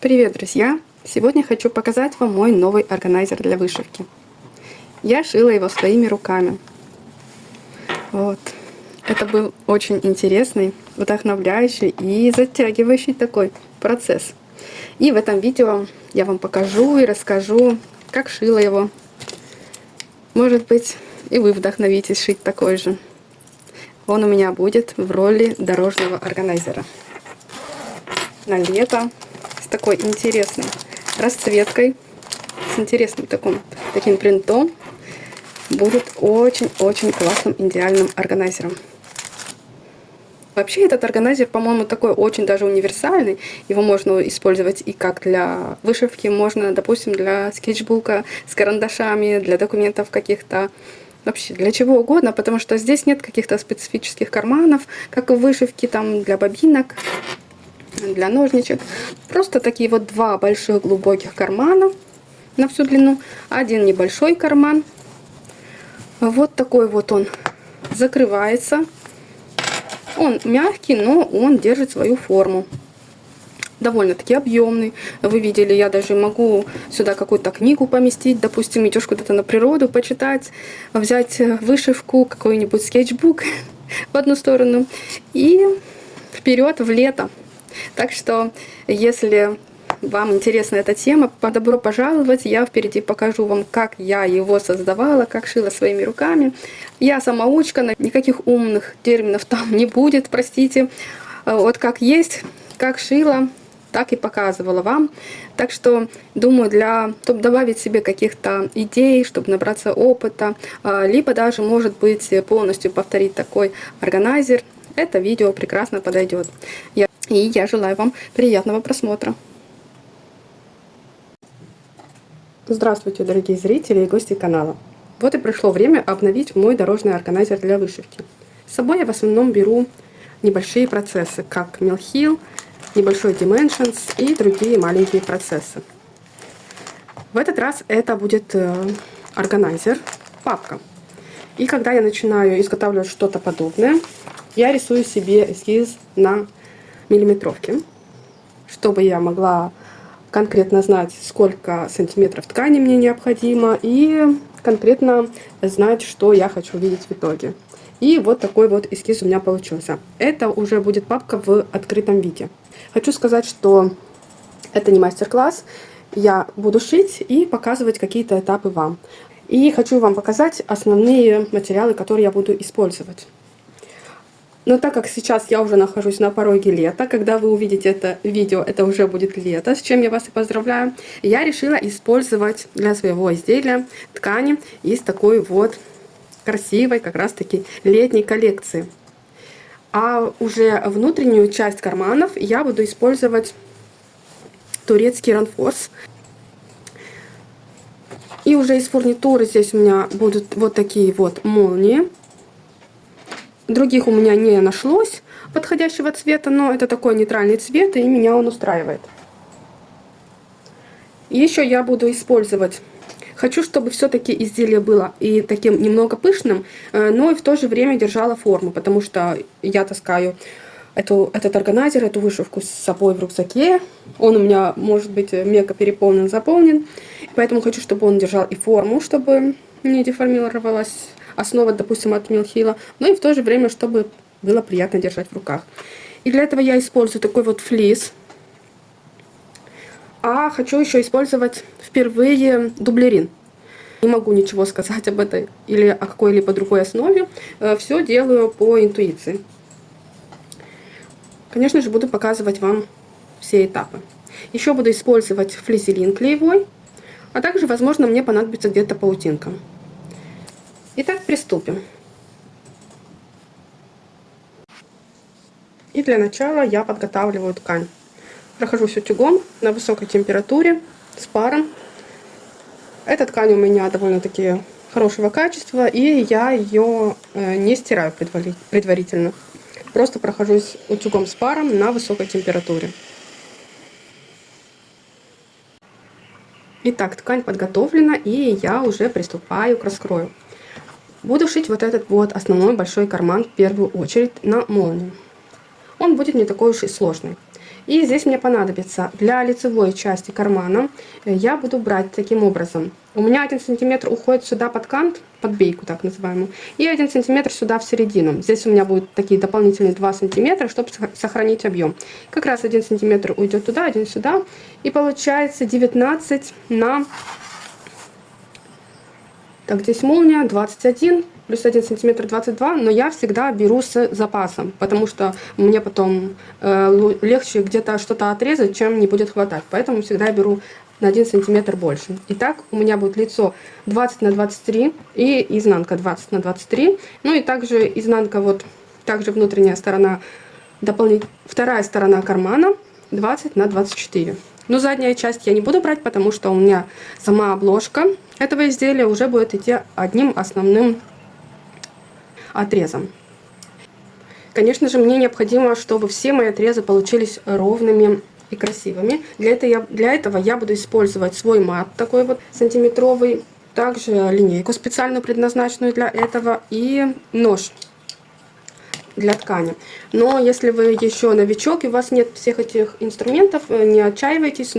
Привет, друзья! Сегодня хочу показать вам мой новый органайзер для вышивки. Я шила его своими руками. Вот. Это был очень интересный, вдохновляющий и затягивающий такой процесс. И в этом видео я вам покажу и расскажу, как шила его. Может быть, и вы вдохновитесь шить такой же. Он у меня будет в роли дорожного органайзера. На лето. С такой интересной расцветкой. С интересным таким принтом. Будет очень-очень классным, идеальным органайзером. Вообще этот органайзер, по-моему, такой очень даже универсальный. Его можно использовать и как для вышивки, можно, допустим, для скетчбука с карандашами, для документов каких-то, вообще для чего угодно, потому что здесь нет каких-то специфических карманов, как в вышивке, там для бобинок, для ножничек. Просто такие вот два больших глубоких кармана на всю длину, один небольшой карман. Вот такой вот он закрывается. Он мягкий, но он держит свою форму. Довольно-таки объемный. Вы видели, я даже могу сюда какую-то книгу поместить. Допустим, идешь куда-то на природу почитать, взять вышивку, какой-нибудь скетчбук в одну сторону и вперед в лето. Так что, если вам интересна эта тема, добро пожаловать. Я впереди покажу вам, как я его создавала, как шила своими руками. Я самоучка, никаких умных терминов там не будет, простите. Вот как есть, как шила, так и показывала вам. Так что, думаю, чтобы добавить себе каких-то идей, чтобы набраться опыта, либо даже, может быть, полностью повторить такой органайзер, это видео прекрасно подойдет. И я желаю вам приятного просмотра. Здравствуйте, дорогие зрители и гости канала. Вот и пришло время обновить мой дорожный органайзер для вышивки. С собой я в основном беру небольшие процессы, как Mill Hill, небольшой Dimensions и другие маленькие процессы. В этот раз это будет органайзер, папка. И когда я начинаю изготавливать что-то подобное, я рисую себе эскиз на миллиметровке, чтобы я могла конкретно знать, сколько сантиметров ткани мне необходимо, и конкретно знать, что я хочу видеть в итоге. И вот такой вот эскиз у меня получился. Это уже будет папка в открытом виде. Хочу сказать, что это не мастер-класс. Я буду шить и показывать какие-то этапы вам. И хочу вам показать основные материалы, которые я буду использовать. Но так как сейчас я уже нахожусь на пороге лета, когда вы увидите это видео, это уже будет лето, с чем я вас и поздравляю, я решила использовать для своего изделия ткани из такой вот красивой, как раз таки летней коллекции. А уже внутреннюю часть карманов я буду использовать турецкий ранфорс. И уже из фурнитуры здесь у меня будут вот такие вот молнии. Других у меня не нашлось подходящего цвета, но это такой нейтральный цвет, и меня он устраивает. Еще я буду использовать... Хочу, чтобы все-таки изделие было и таким немного пышным, но и в то же время держало форму, потому что я таскаю этот органайзер, эту вышивку с собой в рюкзаке. Он у меня может быть мега переполнен, заполнен. Поэтому хочу, чтобы он держал и форму, чтобы не деформировалась основа, допустим, от Mill Hill, но и в то же время, чтобы было приятно держать в руках. И для этого я использую такой вот флис. А хочу еще использовать впервые дублерин. Не могу ничего сказать об этой или о какой-либо другой основе. Все делаю по интуиции. Конечно же, буду показывать вам все этапы. Еще буду использовать флизелин клеевой, а также, возможно, мне понадобится где-то паутинка. Итак, приступим. И для начала я подготавливаю ткань. Прохожусь утюгом на высокой температуре с паром. Эта ткань у меня довольно-таки хорошего качества, и я ее не стираю предварительно. Просто прохожусь утюгом с паром на высокой температуре. Итак, ткань подготовлена, и я уже приступаю к раскрою. Буду шить вот этот вот основной большой карман в первую очередь на молнию. Он будет не такой уж и сложный. И здесь мне понадобится для лицевой части кармана, я буду брать таким образом. У меня 1 сантиметр уходит сюда под кант, под бейку так называемую, и 1 сантиметр сюда в середину. Здесь у меня будут такие дополнительные 2 сантиметра, чтобы сохранить объем. Как раз 1 сантиметр уйдет туда, 1 сюда, и получается 19 на... Так, здесь молния 21, плюс 1 сантиметр 22, но я всегда беру с запасом, потому что мне потом легче где-то что-то отрезать, чем не будет хватать. Поэтому всегда беру на 1 сантиметр больше. Итак, у меня будет лицо 20 на 23 и изнанка 20 на 23. Ну и также изнанка, вот также внутренняя сторона, вторая сторона кармана 20 на 24. Но задняя часть я не буду брать, потому что у меня сама обложка этого изделия уже будет идти одним основным отрезом. Конечно же, мне необходимо, чтобы все мои отрезы получились ровными и красивыми. Для этого я буду использовать свой мат, такой вот сантиметровый, также линейку специально предназначенную для этого и нож для ткани. Но если вы еще новичок и у вас нет всех этих инструментов, не отчаивайтесь,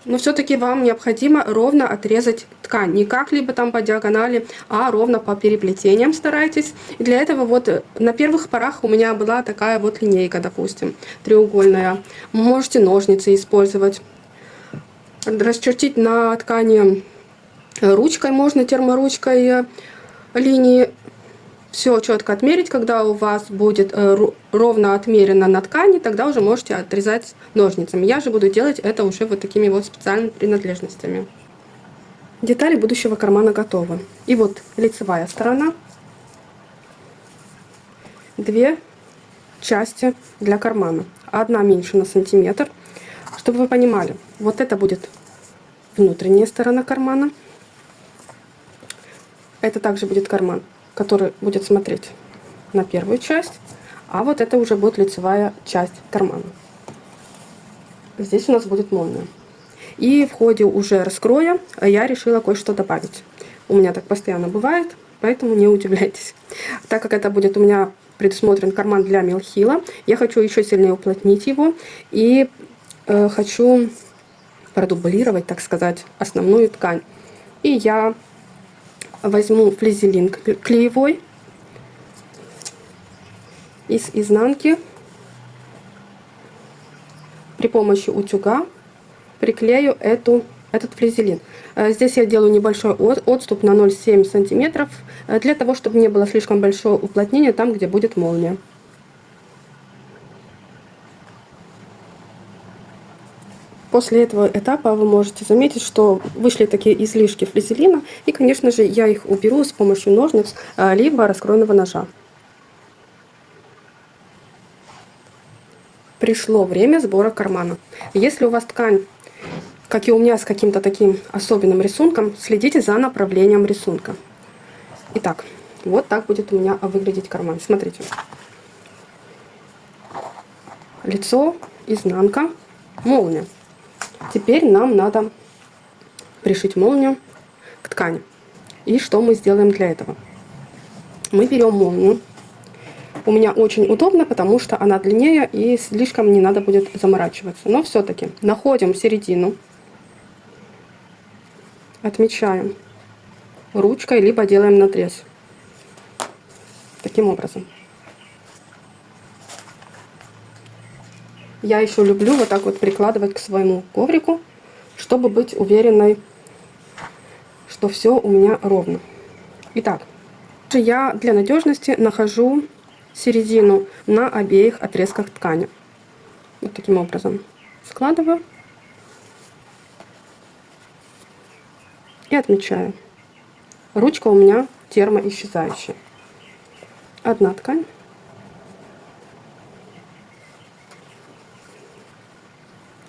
но все-таки вам необходимо ровно отрезать ткань. Не как-либо там по диагонали, а ровно по переплетениям старайтесь. И для этого вот на первых порах у меня была такая вот линейка, допустим, треугольная. Можете ножницы использовать. Расчертить на ткани ручкой можно, терморучкой линии. Все четко отмерить, когда у вас будет ровно отмерено на ткани, тогда уже можете отрезать ножницами. Я же буду делать это уже вот такими вот специальными принадлежностями. Детали будущего кармана готовы. И вот лицевая сторона. 2 части для кармана. Одна меньше на сантиметр. Чтобы вы понимали, вот это будет внутренняя сторона кармана. Это также будет карман, который будет смотреть на первую часть, а вот это уже будет лицевая часть кармана. Здесь у нас будет молния. И в ходе уже раскроя я решила кое-что добавить. У меня так постоянно бывает, поэтому не удивляйтесь. Так как это будет у меня предусмотрен карман для мелхила, я хочу еще сильнее уплотнить его и хочу продублировать, так сказать, основную ткань. И я возьму флизелин клеевой из изнанки, при помощи утюга приклею этот флизелин. Здесь я делаю небольшой отступ на 0,7 сантиметров, для того, чтобы не было слишком большого уплотнения там, где будет молния. После этого этапа вы можете заметить, что вышли такие излишки флизелина, и, конечно же, я их уберу с помощью ножниц, либо раскроенного ножа. Пришло время сбора кармана. Если у вас ткань, как и у меня, с каким-то таким особенным рисунком, следите за направлением рисунка. Итак, вот так будет у меня выглядеть карман. Смотрите. Лицо, изнанка, молния. Теперь нам надо пришить молнию к ткани. И что мы сделаем для этого? Мы берем молнию. У меня очень удобно, потому что она длиннее и слишком не надо будет заморачиваться. Но все-таки находим середину, отмечаем ручкой, либо делаем надрез. Таким образом. Я еще люблю вот так вот прикладывать к своему коврику, чтобы быть уверенной, что все у меня ровно. Итак, я для надежности нахожу середину на обеих отрезках ткани. Вот таким образом складываю и отмечаю. Ручка у меня термоисчезающая. Одна ткань.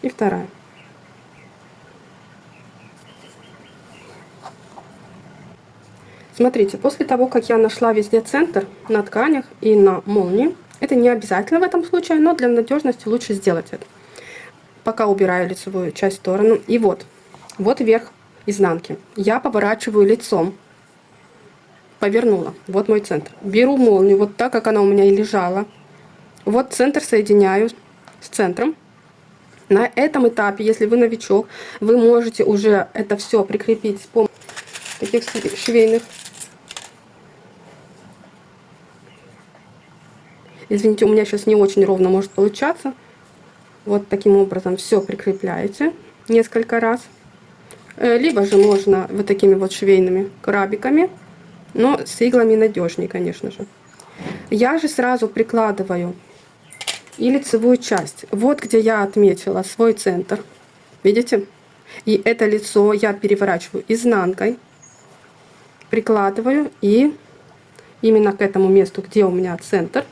И вторая. Смотрите, после того, как я нашла везде центр на тканях и на молнии, это не обязательно в этом случае, но для надежности лучше сделать это. Пока убираю лицевую часть в сторону. И вот верх изнанки. Я поворачиваю лицом. Повернула. Вот мой центр. Беру молнию, вот так, как она у меня и лежала. Вот центр соединяю с центром. На этом этапе, если вы новичок, вы можете уже это все прикрепить с помощью таких швейных. Извините, у меня сейчас не очень ровно может получаться. Вот таким образом все прикрепляете несколько раз. Либо же можно вот такими вот швейными крабиками, но с иглами надежнее, конечно же. Я же сразу прикладываю и лицевую часть. Вот где я отметила свой центр. Видите? И это лицо я переворачиваю изнанкой, прикладываю и именно к этому месту, где у меня центр.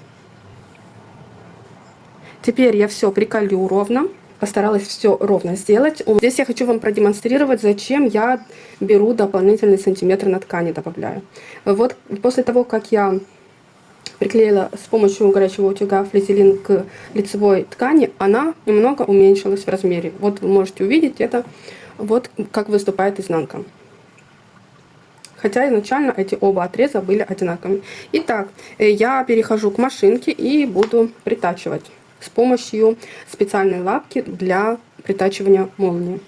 Теперь я все приколю ровно. Постаралась все ровно сделать. Здесь я хочу вам продемонстрировать, зачем я беру дополнительный сантиметр на ткани, добавляю. Вот после того, как я приклеила с помощью горячего утюга флизелин к лицевой ткани, она немного уменьшилась в размере. Вот вы можете увидеть это, вот как выступает изнанка. Хотя изначально эти оба отреза были одинаковыми. Итак, я перехожу к машинке и буду притачивать с помощью специальной лапки для притачивания молнии.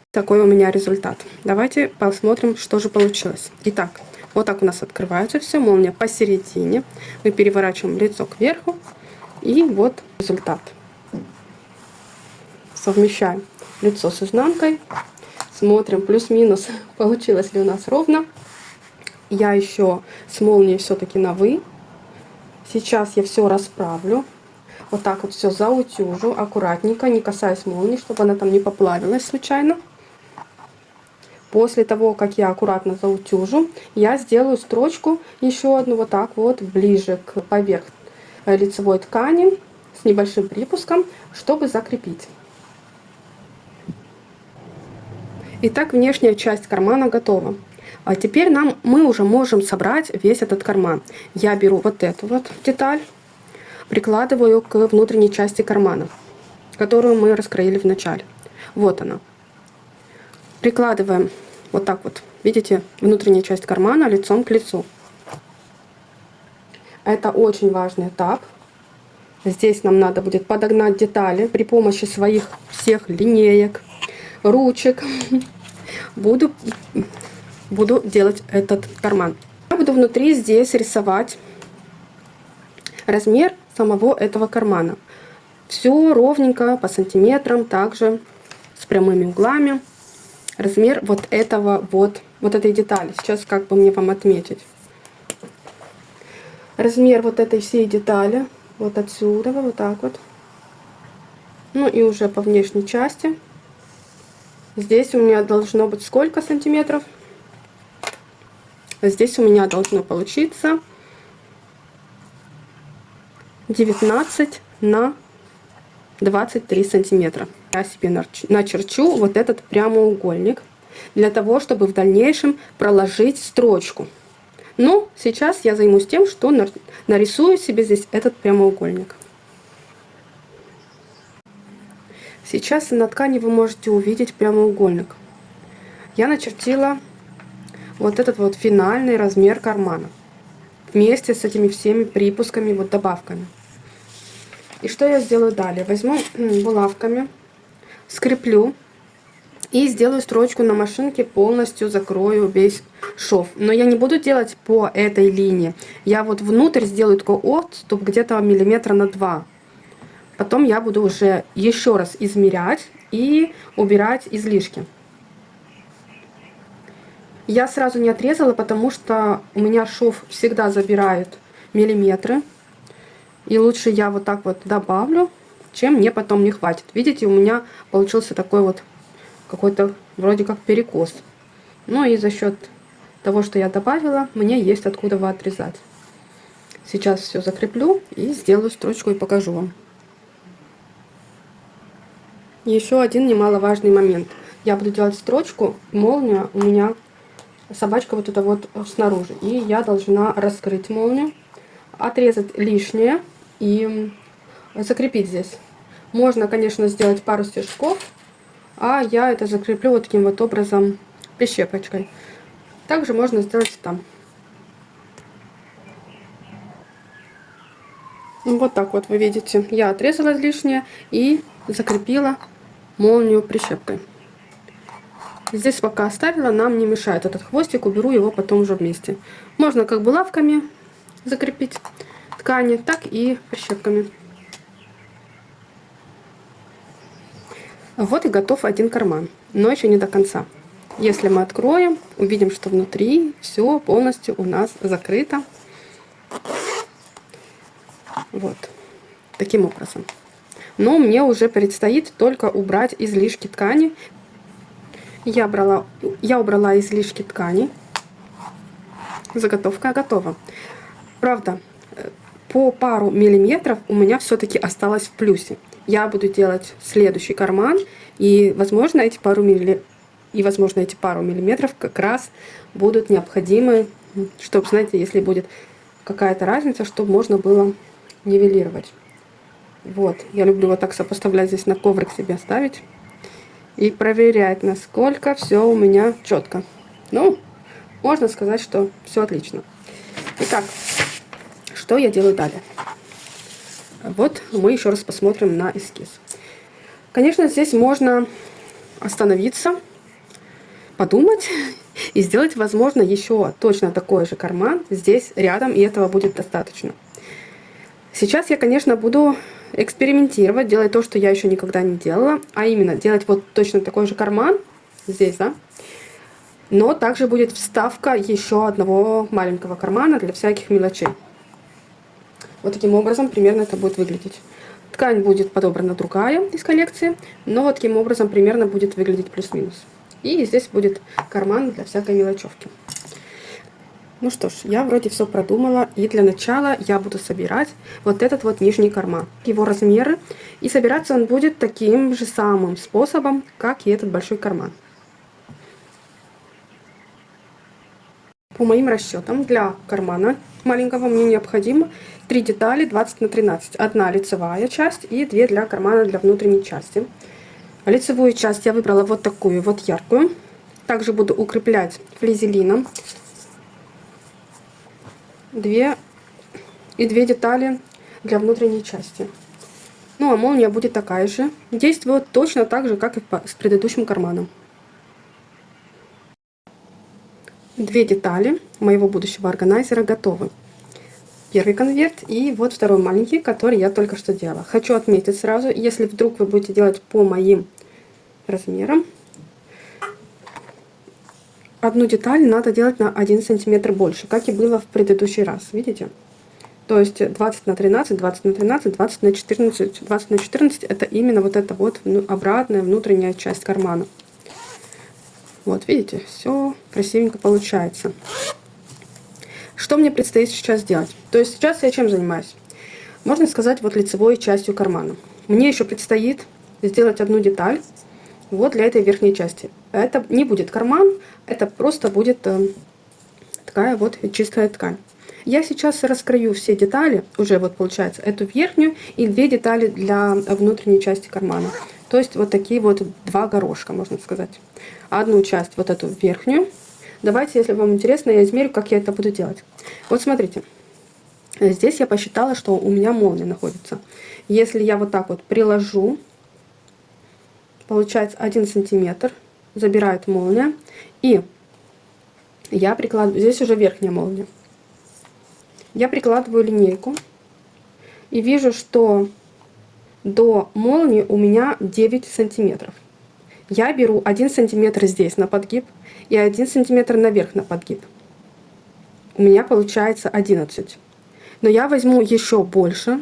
Такой у меня результат. Давайте посмотрим, что же получилось. Итак, вот так у нас открывается все, молния посередине. Мы переворачиваем лицо кверху, и вот результат. Совмещаем лицо с изнанкой, смотрим плюс-минус, получилось ли у нас ровно. Я еще с молнией все-таки на «вы». Сейчас я все расправлю. Вот так вот все заутюжу аккуратненько, не касаясь молнии, чтобы она там не поплавилась случайно. После того, как я аккуратно заутюжу, я сделаю строчку еще одну вот так вот ближе к поверх лицевой ткани с небольшим припуском, чтобы закрепить. Итак, внешняя часть кармана готова. А теперь мы уже можем собрать весь этот карман. Я беру вот эту вот деталь, прикладываю к внутренней части кармана, которую мы раскроили в начале. Вот она. Прикладываем вот так вот, видите, внутренняя часть кармана лицом к лицу. Это очень важный этап. Здесь нам надо будет подогнать детали при помощи своих всех линеек, ручек. Буду делать этот карман. Я буду внутри здесь рисовать размер самого этого кармана. Все ровненько по сантиметрам, также с прямыми углами. Размер вот этого вот этой детали. Сейчас как бы мне вам отметить. Размер вот этой всей детали. Вот отсюда, вот так вот. Ну и уже по внешней части. Здесь у меня должно быть сколько сантиметров? Здесь у меня должно получиться 19 на 23 сантиметра. Я себе начерчу вот этот прямоугольник для того, чтобы в дальнейшем проложить строчку. Но сейчас я займусь тем, что нарисую себе здесь этот прямоугольник. Сейчас на ткани вы можете увидеть прямоугольник. Я начертила вот этот вот финальный размер кармана вместе с этими всеми припусками, вот добавками. И что я сделаю далее? Возьму булавками, скреплю и сделаю строчку на машинке, полностью закрою весь шов. Но я не буду делать по этой линии. Я вот внутрь сделаю такой отступ где-то миллиметра на 2. Потом я буду уже еще раз измерять и убирать излишки. Я сразу не отрезала, потому что у меня шов всегда забирает миллиметры. И лучше я вот так вот добавлю, чем мне потом не хватит. Видите, у меня получился такой вот какой-то вроде как перекос. Ну и за счет того, что я добавила, мне есть откуда его отрезать. Сейчас все закреплю и сделаю строчку и покажу вам. Еще один немаловажный момент. Я буду делать строчку, молния у меня, собачка вот это вот снаружи. И я должна раскрыть молнию, отрезать лишнее и закрепить здесь. Можно, конечно, сделать пару стежков, а я это закреплю вот таким вот образом прищепочкой. Также можно сделать там. Вот так вот вы видите. Я отрезала лишнее и закрепила молнию прищепкой. Здесь пока оставила, нам не мешает этот хвостик, уберу его потом уже вместе. Можно как булавками закрепить ткани, так и прищепками. Вот и готов один карман, но еще не до конца. Если мы откроем, увидим, что внутри все полностью у нас закрыто. Вот таким образом. Но мне уже предстоит только убрать излишки ткани. Я убрала излишки ткани. Заготовка готова. Правда, по пару миллиметров у меня все-таки осталось в плюсе. Я буду делать следующий карман, и возможно эти пару миллиметров как раз будут необходимы, чтобы, знаете, если будет какая-то разница, чтобы можно было нивелировать. Вот, я люблю вот так сопоставлять, здесь на коврик себе ставить и проверять, насколько все у меня четко. Ну, можно сказать, что все отлично. Итак, что я делаю далее? Вот мы еще раз посмотрим на эскиз. Конечно, здесь можно остановиться, подумать и сделать, возможно, еще точно такой же карман здесь рядом, и этого будет достаточно. Сейчас я, конечно, буду экспериментировать, делать то, что я еще никогда не делала, а именно делать вот точно такой же карман здесь, да, но также будет вставка еще одного маленького кармана для всяких мелочей. Вот таким образом примерно это будет выглядеть. Ткань будет подобрана другая из коллекции, но вот таким образом примерно будет выглядеть плюс-минус. И здесь будет карман для всякой мелочевки. Ну что ж, я вроде все продумала, и для начала я буду собирать вот этот вот нижний карман, его размеры, и собираться он будет таким же самым способом, как и этот большой карман. По моим расчетам, для кармана маленького мне необходимо 3 детали 20 на 13. Одна лицевая часть и 2 для кармана для внутренней части. Лицевую часть я выбрала вот такую вот яркую. Также буду укреплять флизелином 2 детали для внутренней части. Ну а молния будет такая же. Действует точно так же, как и с предыдущим карманом. 2 детали моего будущего органайзера готовы. Первый конверт и вот второй маленький, который я только что делала. Хочу отметить сразу, если вдруг вы будете делать по моим размерам, одну деталь надо делать на 1 сантиметр больше, как и было в предыдущий раз, видите? То есть 20 на 13, 20 на 13, 20 на 14, 20 на 14 это именно вот эта вот обратная внутренняя часть кармана. Вот, видите, все красивенько получается. Что мне предстоит сейчас сделать? То есть сейчас я чем занимаюсь? Можно сказать, вот лицевой частью кармана. Мне еще предстоит сделать одну деталь вот для этой верхней части. Это не будет карман, это просто будет такая вот чистая ткань. Я сейчас раскрою все детали, уже вот получается эту верхнюю и 2 детали для внутренней части кармана. То есть вот такие вот 2 горошка, можно сказать. Одну часть, вот эту верхнюю. Давайте, если вам интересно, я измерю, как я это буду делать. Вот смотрите. Здесь я посчитала, что у меня молния находится. Если я вот так вот приложу, получается 1 сантиметр, забирает молния. И я прикладываю, здесь уже верхняя молния. Я прикладываю линейку и вижу, что до молнии у меня 9 сантиметров. Я беру 1 сантиметр здесь на подгиб и 1 сантиметр наверх на подгиб. У меня получается 11. Но я возьму еще больше,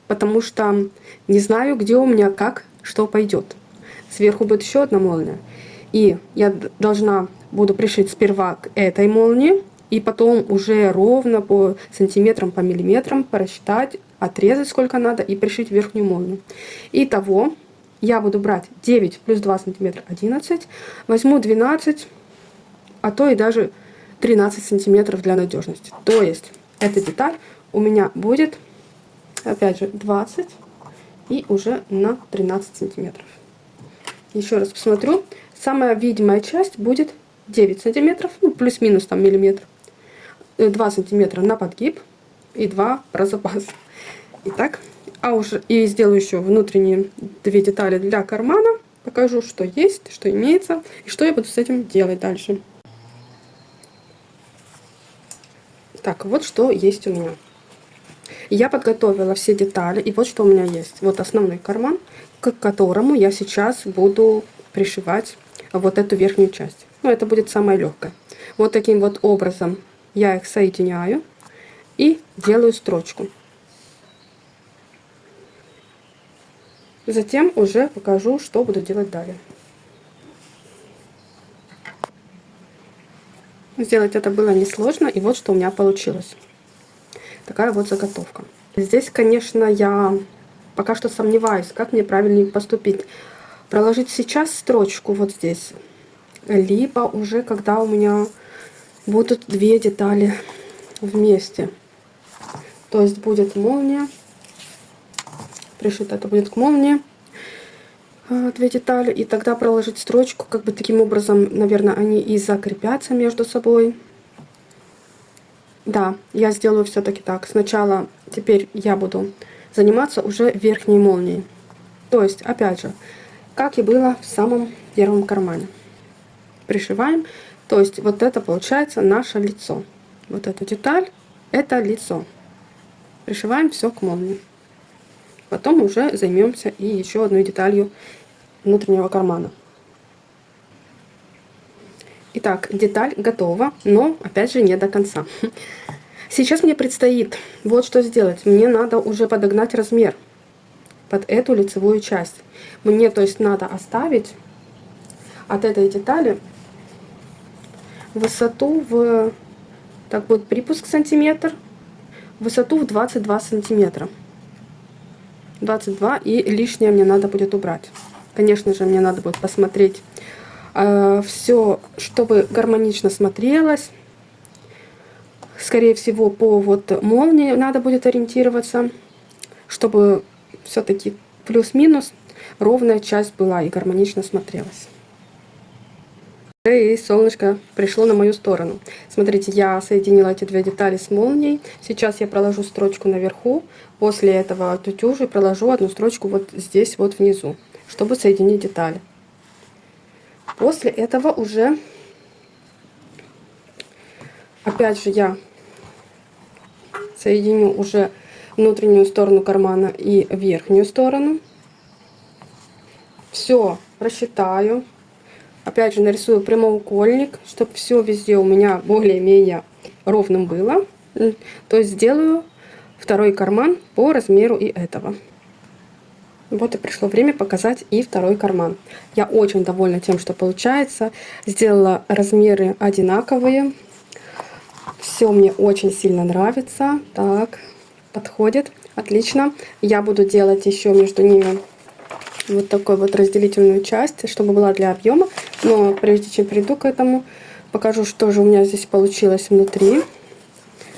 потому что не знаю, где у меня как, что пойдет. Сверху будет еще одна молния. И я буду пришить сперва к этой молнии, и потом уже ровно по сантиметрам, по миллиметрам просчитать, отрезать сколько надо и пришить верхнюю молнию. Итого я буду брать 9 плюс 2 сантиметра 11, возьму 12, а то и даже 13 сантиметров для надежности. То есть эта деталь у меня будет, опять же, 20 и уже на 13 сантиметров. Еще раз посмотрю. Самая видимая часть будет 9 сантиметров, ну плюс-минус там миллиметр. 2 сантиметра на подгиб и 2 про запас. Итак, а уже и сделаю еще внутренние 2 детали для кармана. Покажу, что есть, что имеется и что я буду с этим делать дальше. Так, вот что есть у меня. Я подготовила все детали, и вот что у меня есть. Вот основной карман, к которому я сейчас буду пришивать вот эту верхнюю часть. Ну, это будет самое легкое. Вот таким вот образом я их соединяю и делаю строчку. Затем уже покажу, что буду делать далее. Сделать это было несложно, и вот что у меня получилось. Такая вот заготовка. Здесь, конечно, я пока что сомневаюсь, как мне правильнее поступить. Проложить сейчас строчку вот здесь, либо уже когда у меня будут 2 детали вместе. То есть будет молния, пришито это будет к молнии, 2 детали, и тогда проложить строчку, как бы таким образом, наверное, они и закрепятся между собой. Да, я сделаю все-таки так. Сначала теперь я буду заниматься уже верхней молнией. То есть, опять же, как и было в самом первом кармане. Пришиваем. То есть, вот это получается наше лицо. Вот эта деталь, это лицо. Пришиваем все к молнии. Потом уже займемся и еще одной деталью внутреннего кармана. Итак, деталь готова, но опять же не до конца. Сейчас мне предстоит вот что сделать. Мне надо уже подогнать размер под эту лицевую часть. Мне, то есть, надо оставить от этой детали высоту в, так вот, припуск сантиметр, высоту в 22 сантиметра. 22, и лишнее мне надо будет убрать. Конечно же, мне надо будет посмотреть все, чтобы гармонично смотрелось. Скорее всего, по вот молнии надо будет ориентироваться, чтобы все-таки плюс-минус ровная часть была и гармонично смотрелась. И солнышко пришло на мою сторону. Смотрите, я соединила эти 2 детали с молнией. Сейчас я проложу строчку наверху. После этого тутюжи проложу одну строчку вот здесь вот внизу, чтобы соединить детали. После этого уже, опять же, я соединю уже внутреннюю сторону кармана и верхнюю сторону. Все просчитаю. Опять же, нарисую прямоугольник, чтобы все везде у меня более-менее ровным было. То есть сделаю второй карман по размеру и этого. Вот и пришло время показать и второй карман. Я очень довольна тем, что получается. Сделала размеры одинаковые. Все мне очень сильно нравится. Так, подходит. Отлично. Я буду делать еще между ними вот такую вот разделительную часть, чтобы была для объема. Но прежде чем перейду к этому, покажу, что же у меня здесь получилось внутри.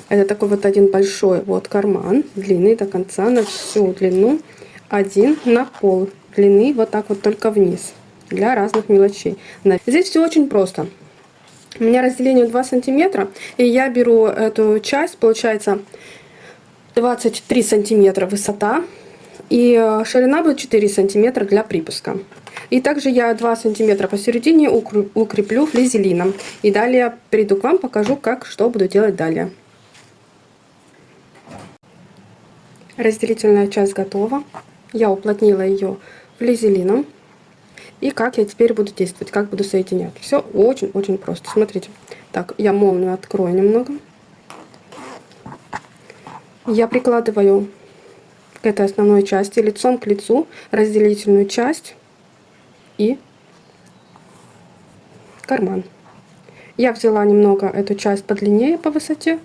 Это такой вот один большой вот карман, длинный до конца, на всю длину. Один на пол длины, вот так вот только вниз, для разных мелочей. Здесь все очень просто. У меня разделение 2 сантиметра, и я беру эту часть, получается 23 сантиметра высота, и ширина будет 4 сантиметра для припуска. И также я 2 сантиметра посередине укреплю флизелином. И далее приду к вам, покажу, как, что буду делать далее. Разделительная часть готова. Я уплотнила ее флизелином. И как я теперь буду действовать, как буду соединять. Все очень-очень просто. Смотрите. Так, я молнию открою немного. Я прикладываю к этой основной части лицом к лицу разделительную часть и карман. Я взяла немного эту часть подлиннее по высоте.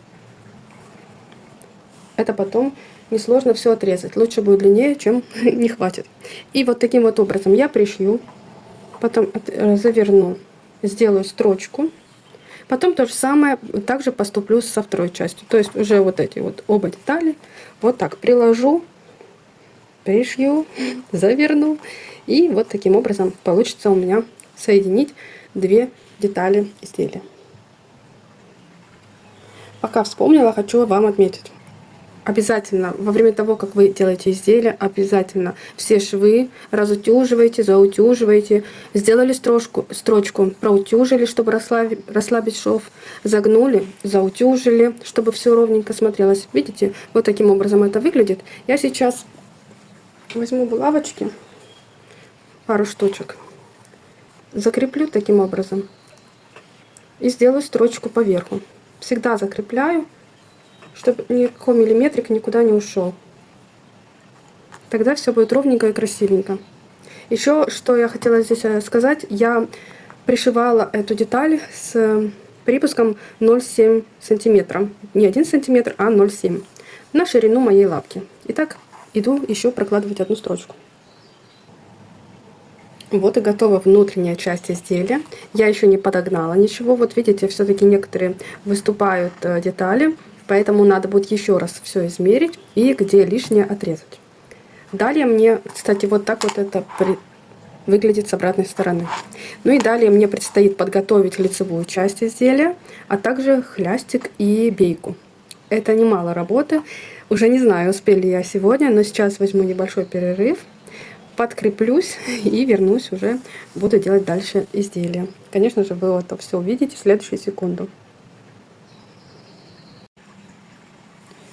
Это потом несложно все отрезать. Лучше будет длиннее, чем не хватит. И вот таким вот образом я пришью, потом заверну, сделаю строчку. Потом то же самое также поступлю со второй частью. То есть уже вот эти вот оба детали вот так приложу, пришью, заверну. И вот таким образом получится у меня соединить 2 детали изделия. Пока вспомнила, хочу вам отметить. Обязательно во время того, как вы делаете изделие, обязательно все швы разутюживаете, заутюживаете. Сделали строчку, проутюжили, чтобы расслабить шов. Загнули, заутюжили, чтобы все ровненько смотрелось. Видите, вот таким образом это выглядит. Я сейчас возьму булавочки, пару штучек, закреплю таким образом и сделаю строчку по верху. Всегда закрепляю, чтобы никакой миллиметрик никуда не ушел. Тогда все будет ровненько и красивенько. Еще, что я хотела здесь сказать, я пришивала эту деталь с припуском 0,7 сантиметра. Не 1 сантиметр, а 0,7 на ширину моей лапки. Итак, иду еще прокладывать одну строчку. Вот и готова внутренняя часть изделия. Я еще не подогнала ничего. Вот видите, все-таки некоторые выступают детали. Поэтому надо будет еще раз все измерить и где лишнее отрезать. Далее мне, кстати, вот так вот это выглядит с обратной стороны. Ну и далее мне предстоит подготовить лицевую часть изделия, а также хлястик и бейку. Это немало работы. Уже не знаю, успею ли я сегодня, но сейчас возьму небольшой перерыв, подкреплюсь и вернусь уже, буду делать дальше изделие. Конечно же, вы это все увидите в следующую секунду.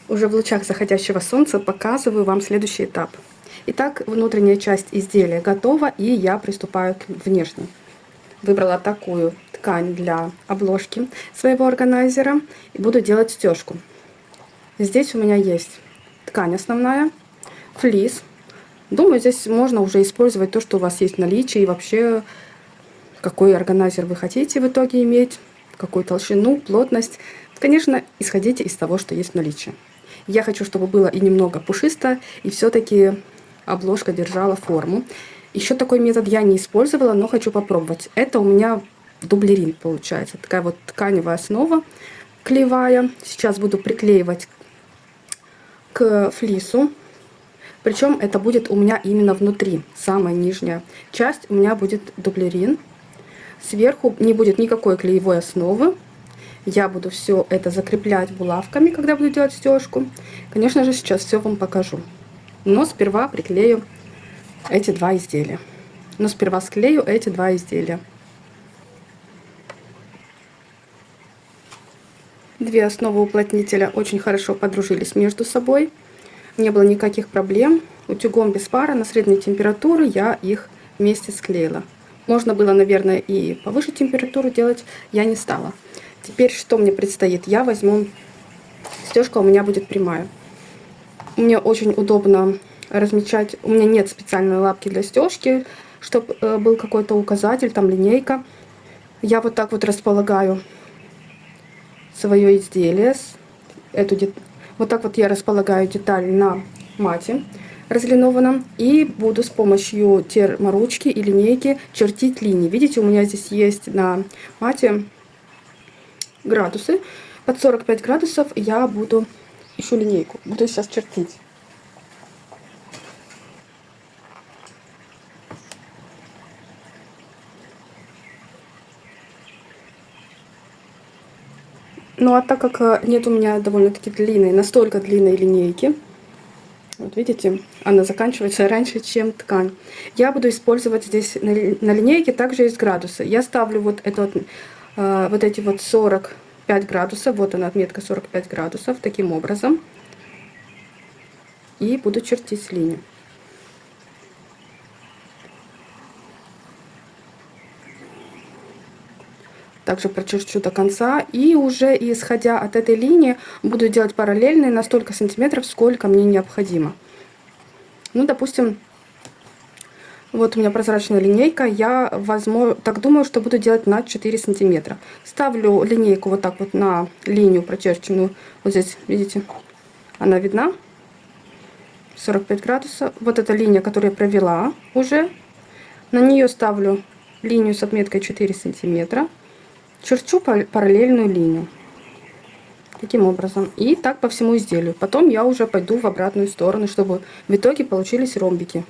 Уже в лучах заходящего солнца показываю вам следующий этап. Итак, внутренняя часть изделия готова, и я приступаю к внешней. Выбрала такую ткань для обложки своего органайзера и буду делать стежку. Здесь у меня есть ткань основная, флис. Думаю, здесь можно уже использовать то, что у вас есть в наличии, и вообще какой органайзер вы хотите в итоге иметь, какую толщину, плотность. Конечно, исходите из того, что есть в наличии. Я хочу, чтобы было и немного пушисто, и все-таки обложка держала форму. Еще такой метод я не использовала, но хочу попробовать. Это у меня дублерин получается. Такая вот тканевая основа клеевая. Сейчас буду приклеивать к флису. Причем это будет у меня именно внутри. Самая нижняя часть у меня будет дублерин. Сверху не будет никакой клеевой основы. Я буду все это закреплять булавками, когда буду делать стежку. Конечно же, сейчас все вам покажу. Но сперва приклею эти два изделия. Две основы уплотнителя очень хорошо подружились между собой. Не было никаких проблем. Утюгом без пара на средней температуре я их вместе склеила. Можно было, наверное, и повыше температуру делать, я не стала. Теперь что мне предстоит? Я возьму, стежка у меня будет прямая. Мне очень удобно размечать, у меня нет специальной лапки для стежки, чтобы был какой-то указатель, там линейка. Я вот так вот располагаю свое изделие. Вот так вот я располагаю деталь на мате разлинованном и буду с помощью терморучки и линейки чертить линии. Видите, у меня здесь есть на мате градусы. Под 45 градусов я буду, ищу линейку, буду сейчас чертить. Ну а так как нет у меня довольно-таки длинной, настолько длинной линейки, вот видите, она заканчивается раньше, чем ткань. Я буду использовать здесь на линейке также есть градусы. Я ставлю вот эти вот 45 градусов, вот она отметка 45 градусов, таким образом. И буду чертить линию. Также прочерчу до конца. И уже исходя от этой линии буду делать параллельные на столько сантиметров, сколько мне необходимо. Ну, допустим, вот у меня прозрачная линейка. Я возьму, так думаю, что буду делать на 4 сантиметра. Ставлю линейку вот так вот на линию прочерченную. Вот здесь, видите, она видна. 45 градусов. Вот эта линия, которую я провела уже. На нее ставлю линию с отметкой 4 сантиметра. Черчу параллельную линию. Таким образом. И так по всему изделию. Потом я уже пойду в обратную сторону, чтобы в итоге получились ромбики.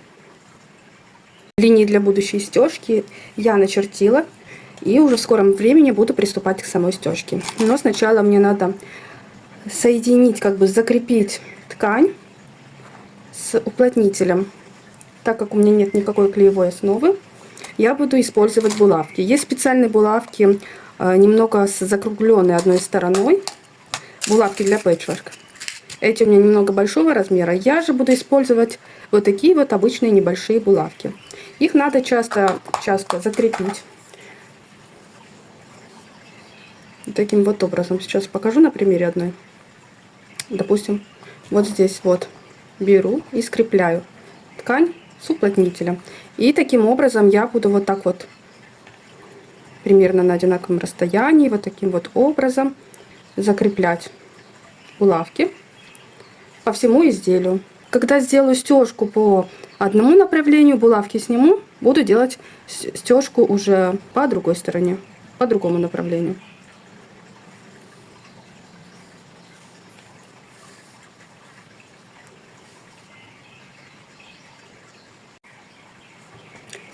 Линии для будущей стежки я начертила. И уже в скором времени буду приступать к самой стежке. Но сначала мне надо соединить, как бы закрепить ткань с уплотнителем. Так как у меня нет никакой клеевой основы, я буду использовать булавки. Есть специальные булавки, немного с закругленной одной стороной. Булавки для пэтчворк. Эти у меня немного большого размера. Я же буду использовать вот такие вот обычные небольшие булавки. Их надо часто закрепить. Таким вот образом. Сейчас покажу на примере одной. Допустим, вот здесь вот беру и скрепляю ткань с уплотнителем. И таким образом я буду вот так вот примерно на одинаковом расстоянии, вот таким вот образом закреплять булавки по всему изделию. Когда сделаю стежку по одному направлению, булавки сниму, буду делать стежку уже по другой стороне, по другому направлению.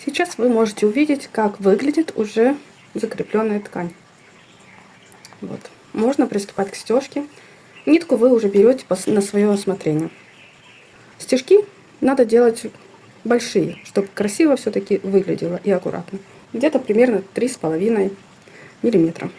Сейчас вы можете увидеть, как выглядит уже закрепленная ткань. Вот. Можно приступать к стежке. Нитку вы уже берете на свое усмотрение. Стежки надо делать большие, чтобы красиво все-таки выглядело и аккуратно. Где-то примерно 3,5 миллиметра.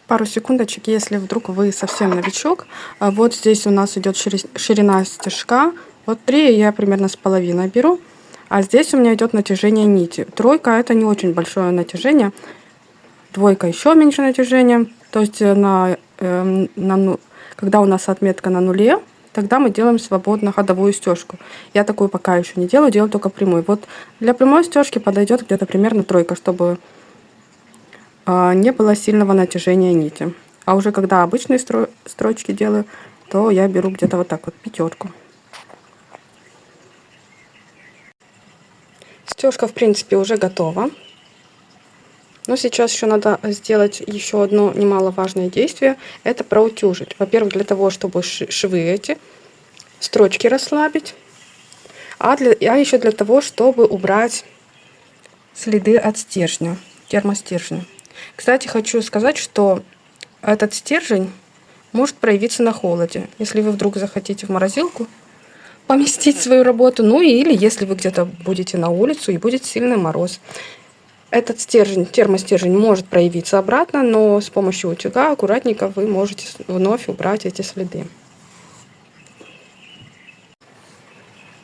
Пару секундочек, если вдруг вы совсем новичок. Вот здесь у нас идет ширина стежка. Вот 3 я примерно с половиной беру. А здесь у меня идет натяжение нити. 3 это не очень большое натяжение. 2 еще меньше натяжения. То есть когда у нас отметка на нуле, тогда мы делаем свободно ходовую стежку. Я такую пока еще не делаю только прямую. Вот для прямой стежки подойдет где-то примерно 3, чтобы не было сильного натяжения нити. А уже когда обычные строчки делаю, то я беру где-то вот так вот 5. Стежка, в принципе, уже готова. Но сейчас еще надо сделать еще одно немаловажное действие. Это проутюжить. Во-первых, для того, чтобы швы эти, строчки расслабить. А еще для того, чтобы убрать следы от стержня, термостержня. Кстати, хочу сказать, что этот стержень может проявиться на холоде. Если вы вдруг захотите в морозилку поместить свою работу, ну или если вы где-то будете на улицу и будет сильный мороз. Этот стержень, термостержень может проявиться обратно, но с помощью утюга аккуратненько вы можете вновь убрать эти следы.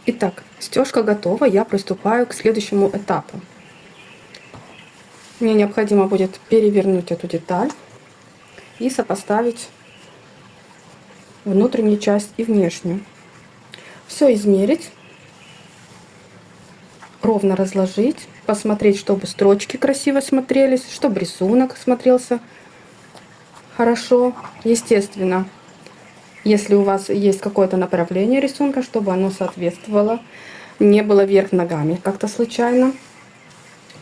Итак, стежка готова, я приступаю к следующему этапу. Мне необходимо будет перевернуть эту деталь и сопоставить внутреннюю часть и внешнюю. Все измерить, ровно разложить, посмотреть, чтобы строчки красиво смотрелись, чтобы рисунок смотрелся хорошо. Естественно, если у вас есть какое-то направление рисунка, чтобы оно соответствовало, не было вверх ногами как-то случайно.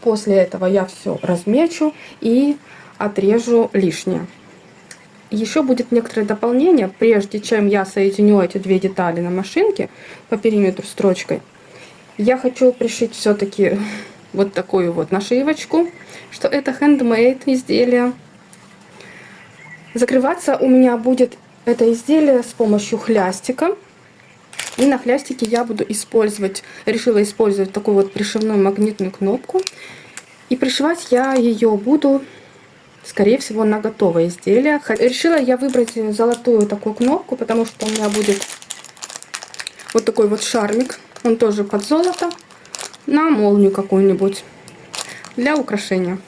После этого я все размечу и отрежу лишнее. Еще будет некоторое дополнение, прежде чем я соединю эти 2 детали на машинке по периметру строчкой. Я хочу пришить все-таки вот такую вот нашивочку, что это handmade изделие. Закрываться у меня будет это изделие с помощью хлястика. И на хлястике я буду решила использовать такую вот пришивную магнитную кнопку. И пришивать я ее буду, скорее всего, на готовое изделие. Решила я выбрать золотую такую кнопку, потому что у меня будет вот такой вот шармик. Он тоже под золото, на молнию какую-нибудь. для украшения.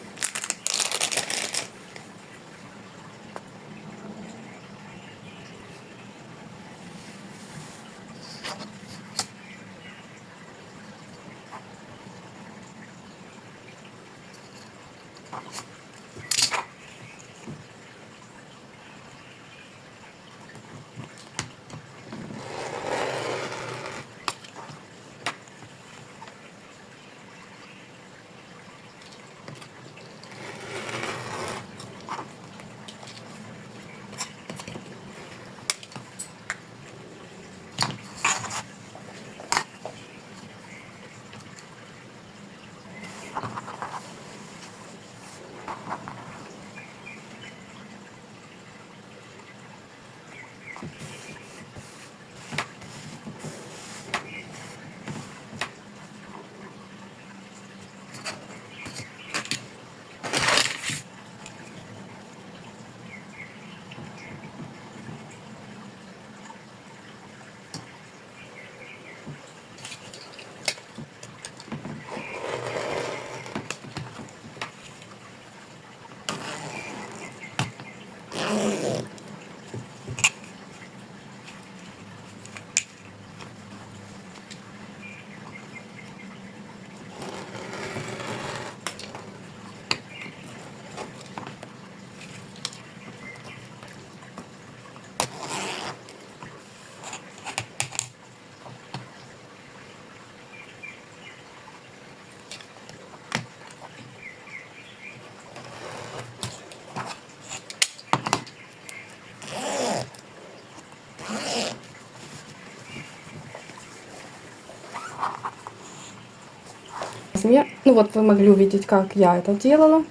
Ну вот вы могли увидеть, как я это делала.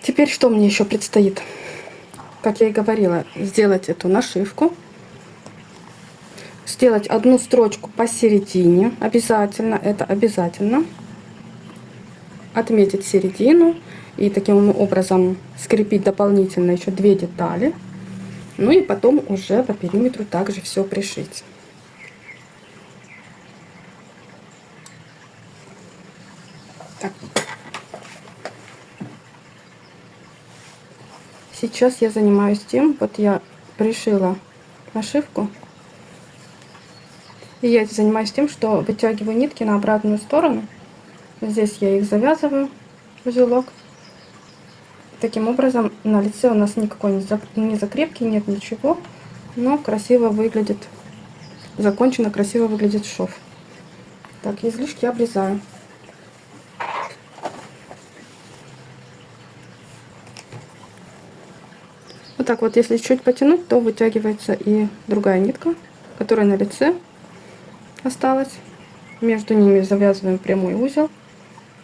Теперь что мне еще предстоит? Как я и говорила, сделать эту нашивку. Сделать одну строчку посередине. Обязательно, это обязательно. Отметить середину. И таким образом скрепить дополнительно еще 2 детали. Ну и потом уже по периметру также все пришить. Так. Сейчас я занимаюсь тем, вот я пришила нашивку. И я занимаюсь тем, что вытягиваю нитки на обратную сторону. Здесь я их завязываю в узелок. Таким образом на лице у нас никакой не закрепки, нет ничего. Но красиво выглядит, закончено, красиво выглядит шов. Так, излишки обрезаю. Вот так вот, если чуть потянуть, то вытягивается и другая нитка, которая на лице осталась. Между ними завязываем прямой узел,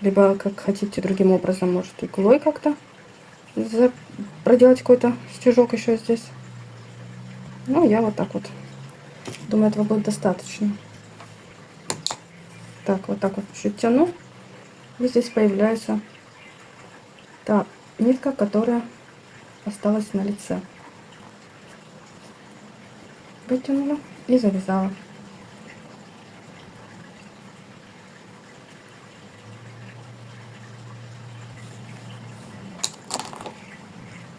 либо как хотите другим образом, может иглой как-то проделать какой-то стежок еще здесь. Ну, я вот так вот. Думаю, этого будет достаточно. Так, вот так вот чуть тяну. И здесь появляется та нитка, которая осталась на лице. Вытянула и завязала.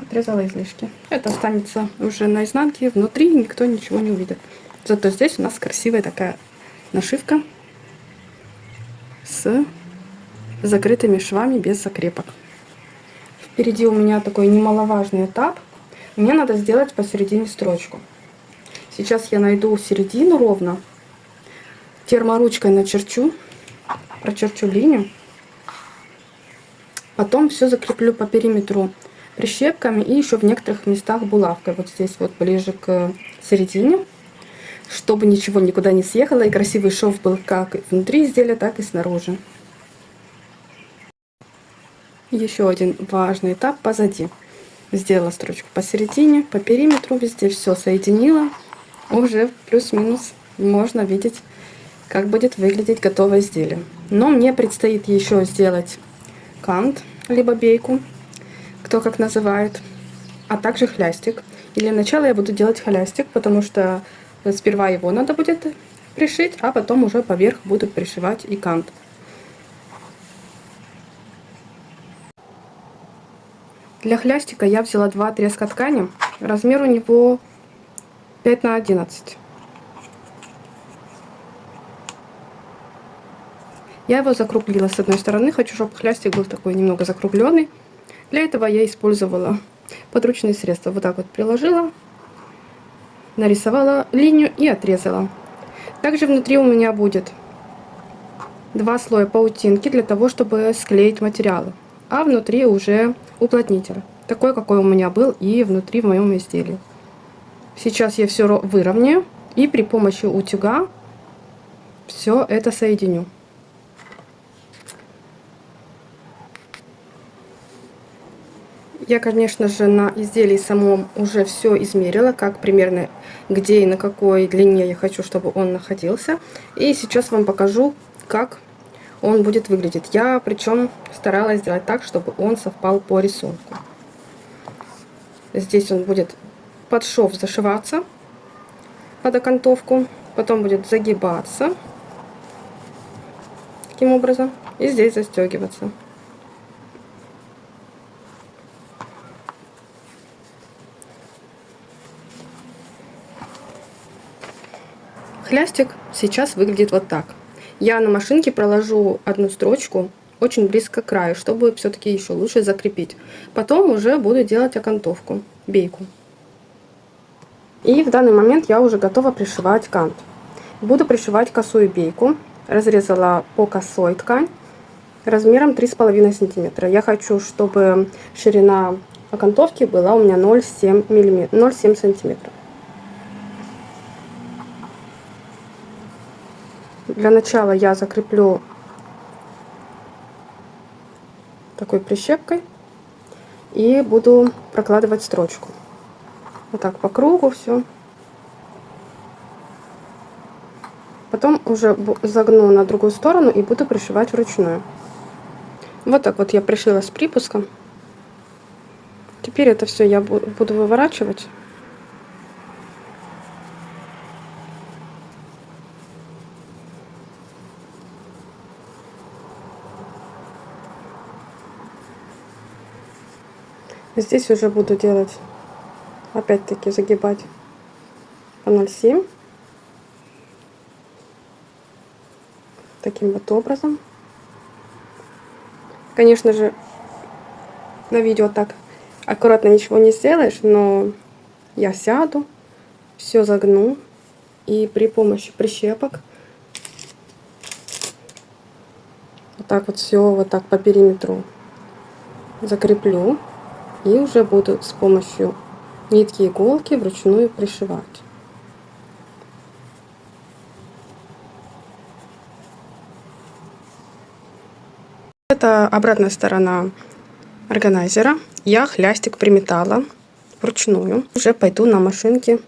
Отрезала излишки. Это останется уже на изнанке, внутри никто ничего не увидит. Зато здесь у нас красивая такая нашивка с закрытыми швами без закрепок. Впереди у меня такой немаловажный этап. Мне надо сделать посередине строчку. Сейчас я найду середину ровно, терморучкой начерчу, прочерчу линию, потом все закреплю по периметру прищепками и еще в некоторых местах булавкой, вот здесь вот ближе к середине, чтобы ничего никуда не съехало и красивый шов был как внутри изделия, так и снаружи. Еще один важный этап позади. Сделала строчку посередине, по периметру, везде все соединила. Уже плюс-минус можно видеть, как будет выглядеть готовое изделие. Но мне предстоит еще сделать кант, либо бейку, кто как называет, а также хлястик. И для начала я буду делать хлястик, потому что сперва его надо будет пришить, а потом уже поверх буду пришивать и кант. Для хлястика я взяла 2 отрезка ткани. Размер у него 5 на 11. Я его закруглила с одной стороны. Хочу, чтобы хлястик был такой немного закругленный. Для этого я использовала подручные средства. Вот так вот приложила, нарисовала линию и отрезала. Также внутри у меня будет 2 слоя паутинки для того, чтобы склеить материалы. А внутри уже уплотнитель. Такой, какой у меня был и внутри в моем изделии. Сейчас я все выровняю и при помощи утюга все это соединю. Я, конечно же, на изделии самом уже все измерила, как примерно где и на какой длине я хочу, чтобы он находился. И сейчас вам покажу, как он будет выглядеть. Я причем старалась сделать так, чтобы он совпал по рисунку. Здесь он будет под шов зашиваться, под окантовку, потом будет загибаться таким образом и здесь застегиваться. Хлястик сейчас выглядит вот так. Я на машинке проложу одну строчку очень близко к краю, чтобы все-таки еще лучше закрепить. Потом уже буду делать окантовку, бейку. И в данный момент я уже готова пришивать кант. Буду пришивать косую бейку. Разрезала по косой ткань размером 3,5 см. Я хочу, чтобы ширина окантовки была у меня 0,7 см. Для начала я закреплю такой прищепкой и буду прокладывать строчку. Вот так по кругу все. Потом уже загну на другую сторону и буду пришивать вручную. Вот так вот я пришила с припуском. Теперь это все я буду выворачивать. Здесь уже буду делать, опять-таки загибать по 0,7. Таким вот образом. Конечно же, на видео так аккуратно ничего не сделаешь, но я сяду, все загну и при помощи прищепок вот так вот все вот так по периметру закреплю. И уже буду с помощью нитки и иголки вручную пришивать. Это обратная сторона органайзера. Я хлястик приметала вручную. Уже пойду на машинке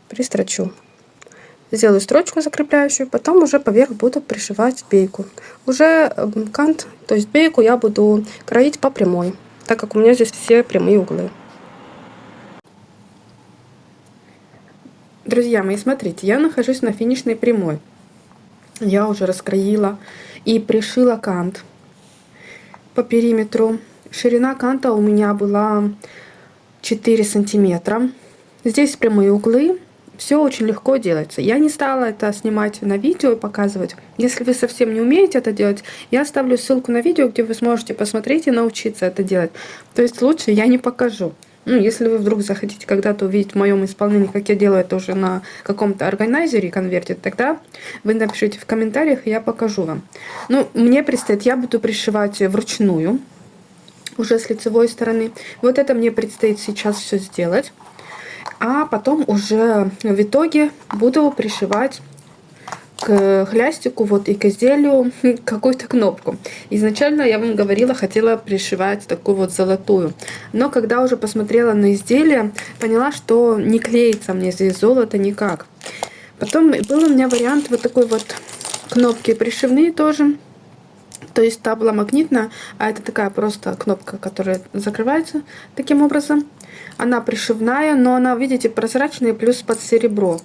пристрочу. Сделаю строчку закрепляющую, потом уже поверх буду пришивать бейку. Уже кант, то есть бейку я буду кроить по прямой, так как у меня здесь все прямые углы. Друзья мои, смотрите, я нахожусь на финишной прямой. Я уже раскроила и пришила кант по периметру. Ширина канта у меня была 4 сантиметра. Здесь прямые углы. Все очень легко делается. Я не стала это снимать на видео и показывать. Если вы совсем не умеете это делать, я оставлю ссылку на видео, где вы сможете посмотреть и научиться это делать. То есть лучше я не покажу. Ну, если вы вдруг захотите когда-то увидеть в моем исполнении, как я делаю это уже на каком-то органайзере конверте, тогда вы напишите в комментариях, и я покажу вам. Ну, мне предстоит, я буду пришивать вручную, уже с лицевой стороны. Вот это мне предстоит сейчас все сделать. А потом уже в итоге буду пришивать к хлястику вот и к изделию какую-то кнопку. Изначально я вам говорила, хотела пришивать такую вот золотую. Но когда уже посмотрела на изделие, поняла, что не клеится мне здесь золото никак. Потом был у меня вариант вот такой вот кнопки пришивные тоже. То есть та была магнитная, а это такая просто кнопка, которая закрывается таким образом. Она пришивная, но она, видите, прозрачная, плюс под серебро.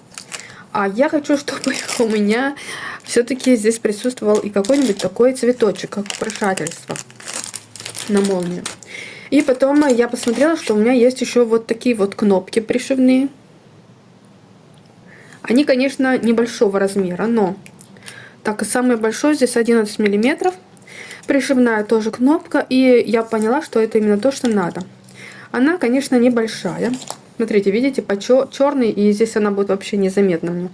А я хочу, чтобы у меня все-таки здесь присутствовал и какой-нибудь такой цветочек, как украшательство на молнию. И потом я посмотрела, что у меня есть еще вот такие вот кнопки пришивные. Они, конечно, небольшого размера, но так и самый большой здесь 11 миллиметров. Пришивная тоже кнопка, и я поняла, что это именно то, что надо. Она, конечно, небольшая. Смотрите, видите, черный, и здесь она будет вообще незаметна мне.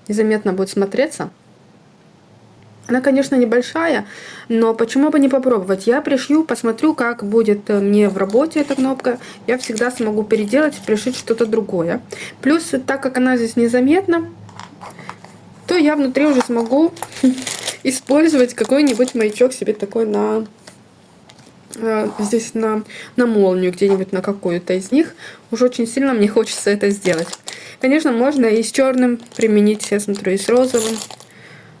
Незаметно будет смотреться. Она, конечно, небольшая, но почему бы не попробовать? Я пришью, посмотрю, как будет мне в работе эта кнопка. Я всегда смогу переделать, пришить что-то другое. Плюс, так как она здесь незаметна, то я внутри уже смогу использовать какой-нибудь маячок себе такой на здесь на молнию, где-нибудь на какую-то из них. Уж очень сильно мне хочется это сделать. Конечно, можно и с черным применить, я смотрю, и с розовым.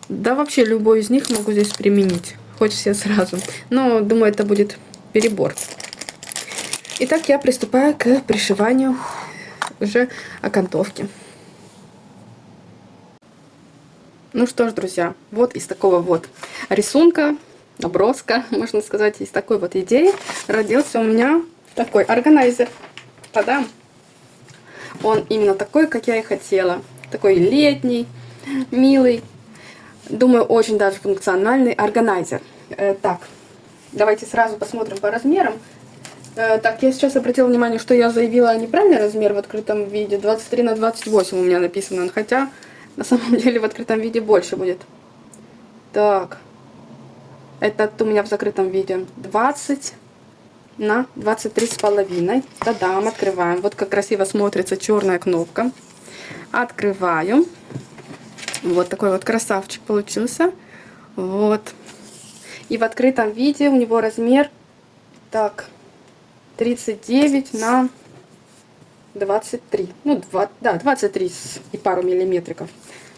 Да вообще любой из них могу здесь применить, хоть все сразу. Но думаю, это будет перебор. Итак, я приступаю к пришиванию уже окантовки. Ну что ж, друзья, вот из такого вот рисунка, наброска, можно сказать, из такой вот идеи родился у меня такой органайзер. Та-дам! Он именно такой, как я и хотела. Такой летний, милый. Думаю, очень даже функциональный органайзер. Так, давайте сразу посмотрим по размерам. Так, я сейчас обратила внимание, что я заявила неправильный размер в открытом виде. 23 на 28 у меня написано, хотя на самом деле в открытом виде больше будет. Так, этот у меня в закрытом виде 20 на 23,5. Та-дам, открываем. Вот как красиво смотрится черная кнопка. Открываю. Вот такой вот красавчик получился. Вот. И в открытом виде у него размер, так, 39 на 23. Ну, 23 и пару миллиметриков.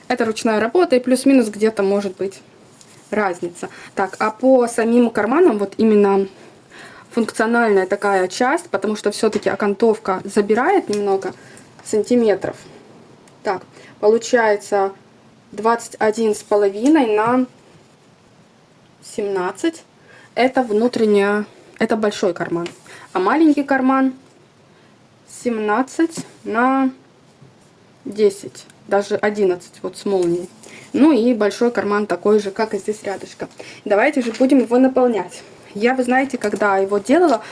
Это ручная работа, и плюс-минус где-то может быть разница. Так, а по самим карманам, вот именно функциональная такая часть, потому что все-таки окантовка забирает немного сантиметров. Так, получается 21,5 на 17. Это внутренняя, это большой карман. А маленький карман 17 на 10. Даже 11 вот с молнией. Ну и большой карман такой же, как и здесь рядышком. Давайте же будем его наполнять. Я, вы знаете, когда его делала,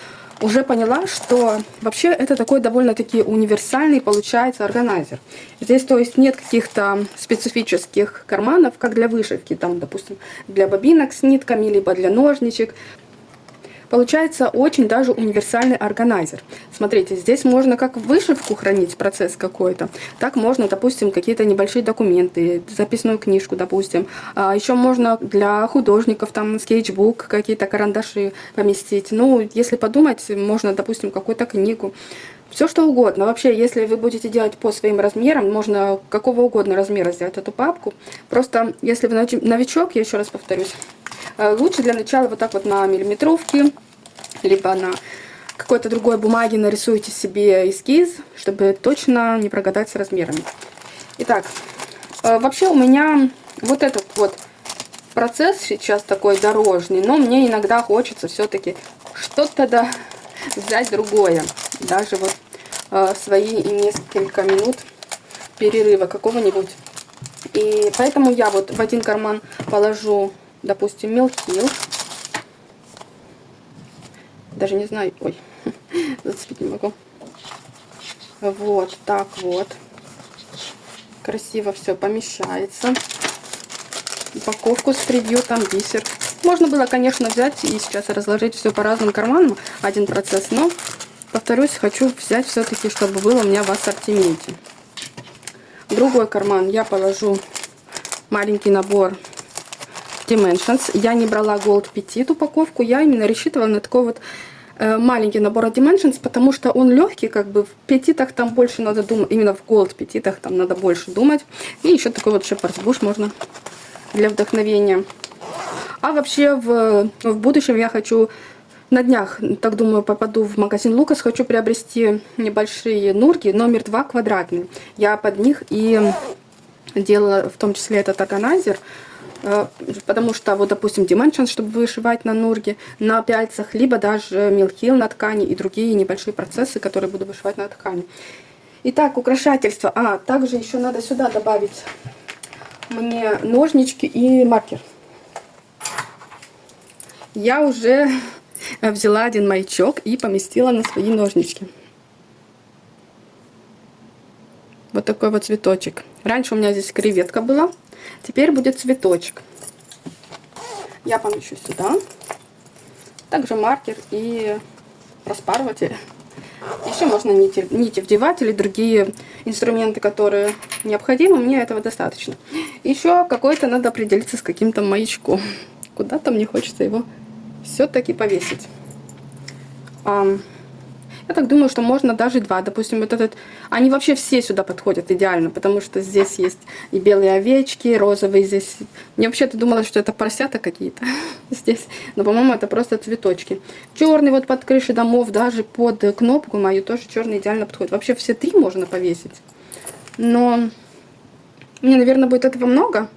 уже поняла, что вообще это такой довольно-таки универсальный получается органайзер. Здесь, то есть, нет каких-то специфических карманов, как для вышивки, там, допустим, для бобинок с нитками, либо для ножничек. Получается очень даже универсальный органайзер. Смотрите, здесь можно как вышивку хранить, процесс какой-то, так можно, допустим, какие-то небольшие документы, записную книжку, допустим. А еще можно для художников, там, скетчбук, какие-то карандаши поместить. Ну, если подумать, можно, допустим, какую-то книгу. Все что угодно. Вообще, если вы будете делать по своим размерам, можно какого угодно размера сделать эту папку. Просто, если вы новичок, я еще раз повторюсь, лучше для начала вот так вот на миллиметровке, либо на какой-то другой бумаге нарисуйте себе эскиз, чтобы точно не прогадать с размерами. Итак, вообще у меня вот этот вот процесс сейчас такой дорожный, но мне иногда хочется все-таки что-то взять другое. Даже вот свои несколько минут перерыва какого-нибудь. И поэтому я вот в один карман положу, допустим, мелкил. Даже не знаю, ой, зацепить не могу. Вот так вот. Красиво все помещается. Упаковку с превью, там бисер. Можно было, конечно, взять и сейчас разложить все по разным карманам, один процесс, но, повторюсь, хочу взять все-таки, чтобы было у меня в ассортименте. В другой карман я положу маленький набор Dimensions. Я не брала Gold Petit упаковку, я именно рассчитывала на такой вот маленький набор Dimensions, потому что он легкий, как бы в петитах там больше надо думать, именно в Gold петитах там надо больше думать. И еще такой вот Shepherd's Bush можно для вдохновения. А вообще в будущем я хочу, на днях, так думаю, попаду в магазин Лукас, хочу приобрести небольшие нурки, номер 2 квадратные. Я под них и делала в том числе этот органайзер. потому что, вот, допустим, Dimensions, чтобы вышивать на нурге, на пяльцах, либо даже мелкил на ткани и другие небольшие процессы, которые буду вышивать на ткани. Итак, украшательство. Также еще надо сюда добавить мне ножнички и маркер. Я уже взяла один маячок и поместила на свои ножнички. Вот такой вот цветочек. Раньше у меня здесь креветка была, теперь будет цветочек. Я помещу сюда. Также маркер и распарыватель. Еще можно нити вдевать или другие инструменты, которые необходимы. Мне этого достаточно. Еще какой-то надо определиться с каким-то маячком. Куда-то мне хочется его все-таки повесить. Я так думаю, что можно даже два. Допустим, вот этот... Они вообще все сюда подходят идеально, потому что здесь есть и белые овечки, розовые здесь. Мне вообще-то думала, что это поросята какие-то здесь. Но, по-моему, это просто цветочки. Черный вот под крышей домов, даже под кнопку мою тоже черный идеально подходит. Вообще все три можно повесить. Но мне, наверное, будет этого много.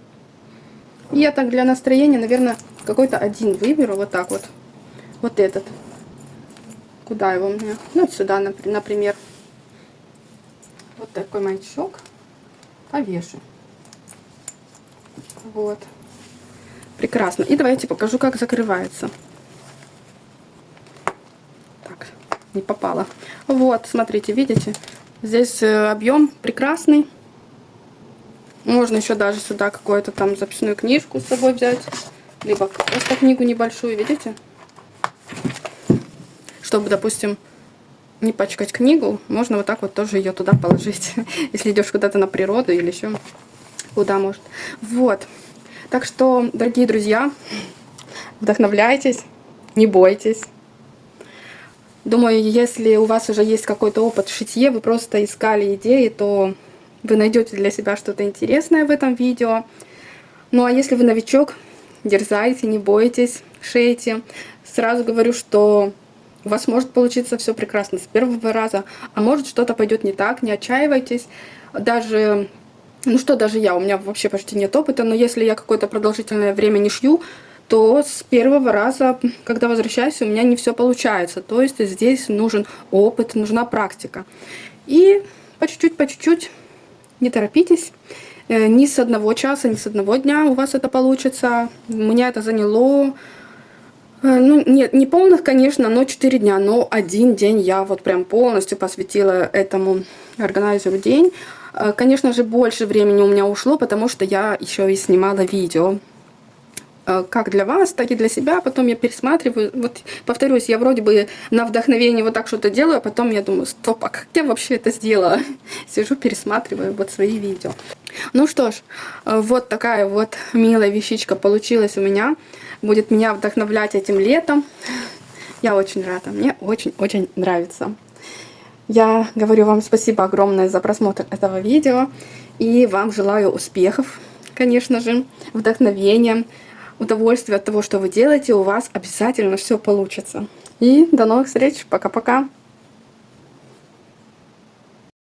И я так для настроения, наверное, какой-то один выберу. Вот так вот. Вот этот. Куда его мне? Ну, сюда, например. Вот такой маячок. Повешу. Вот. Прекрасно. И давайте покажу, как закрывается. Так, не попало. Вот, смотрите, видите? Здесь объем прекрасный. Можно еще даже сюда какую-то там записную книжку с собой взять. Либо просто книгу небольшую, видите? Чтобы, допустим, не пачкать книгу, можно вот так вот тоже ее туда положить. Если идешь куда-то на природу или еще куда может. Вот. Так что, дорогие друзья, вдохновляйтесь, не бойтесь. Думаю, если у вас уже есть какой-то опыт в шитье, вы просто искали идеи, то вы найдете для себя что-то интересное в этом видео. Ну а если вы новичок, дерзайте, не бойтесь, шейте. Сразу говорю, что у вас может получиться все прекрасно с первого раза, а может что-то пойдет не так, не отчаивайтесь. Даже, даже я, у меня вообще почти нет опыта, но если я какое-то продолжительное время не шью, то с первого раза, когда возвращаюсь, у меня не все получается. То есть здесь нужен опыт, нужна практика. И по чуть-чуть, не торопитесь. Ни с одного часа, ни с одного дня у вас это получится. У меня это заняло... нет, не полных, конечно, но 4 дня. Но один день я вот прям полностью посвятила этому органайзеру день. Конечно же, больше времени у меня ушло, потому что я еще и снимала видео. Как для вас, так и для себя. Потом я пересматриваю. Вот, повторюсь, я вроде бы на вдохновение вот так что-то делаю, а потом я думаю, стоп, а как я вообще это сделала? Сижу, пересматриваю вот свои видео. Ну что ж, вот такая вот милая вещичка получилась у меня. Будет меня вдохновлять этим летом. Я очень рада, мне очень-очень нравится. Я говорю вам спасибо огромное за просмотр этого видео. И вам желаю успехов, конечно же, вдохновения, удовольствия от того, что вы делаете. У вас обязательно все получится. И до новых встреч. Пока-пока.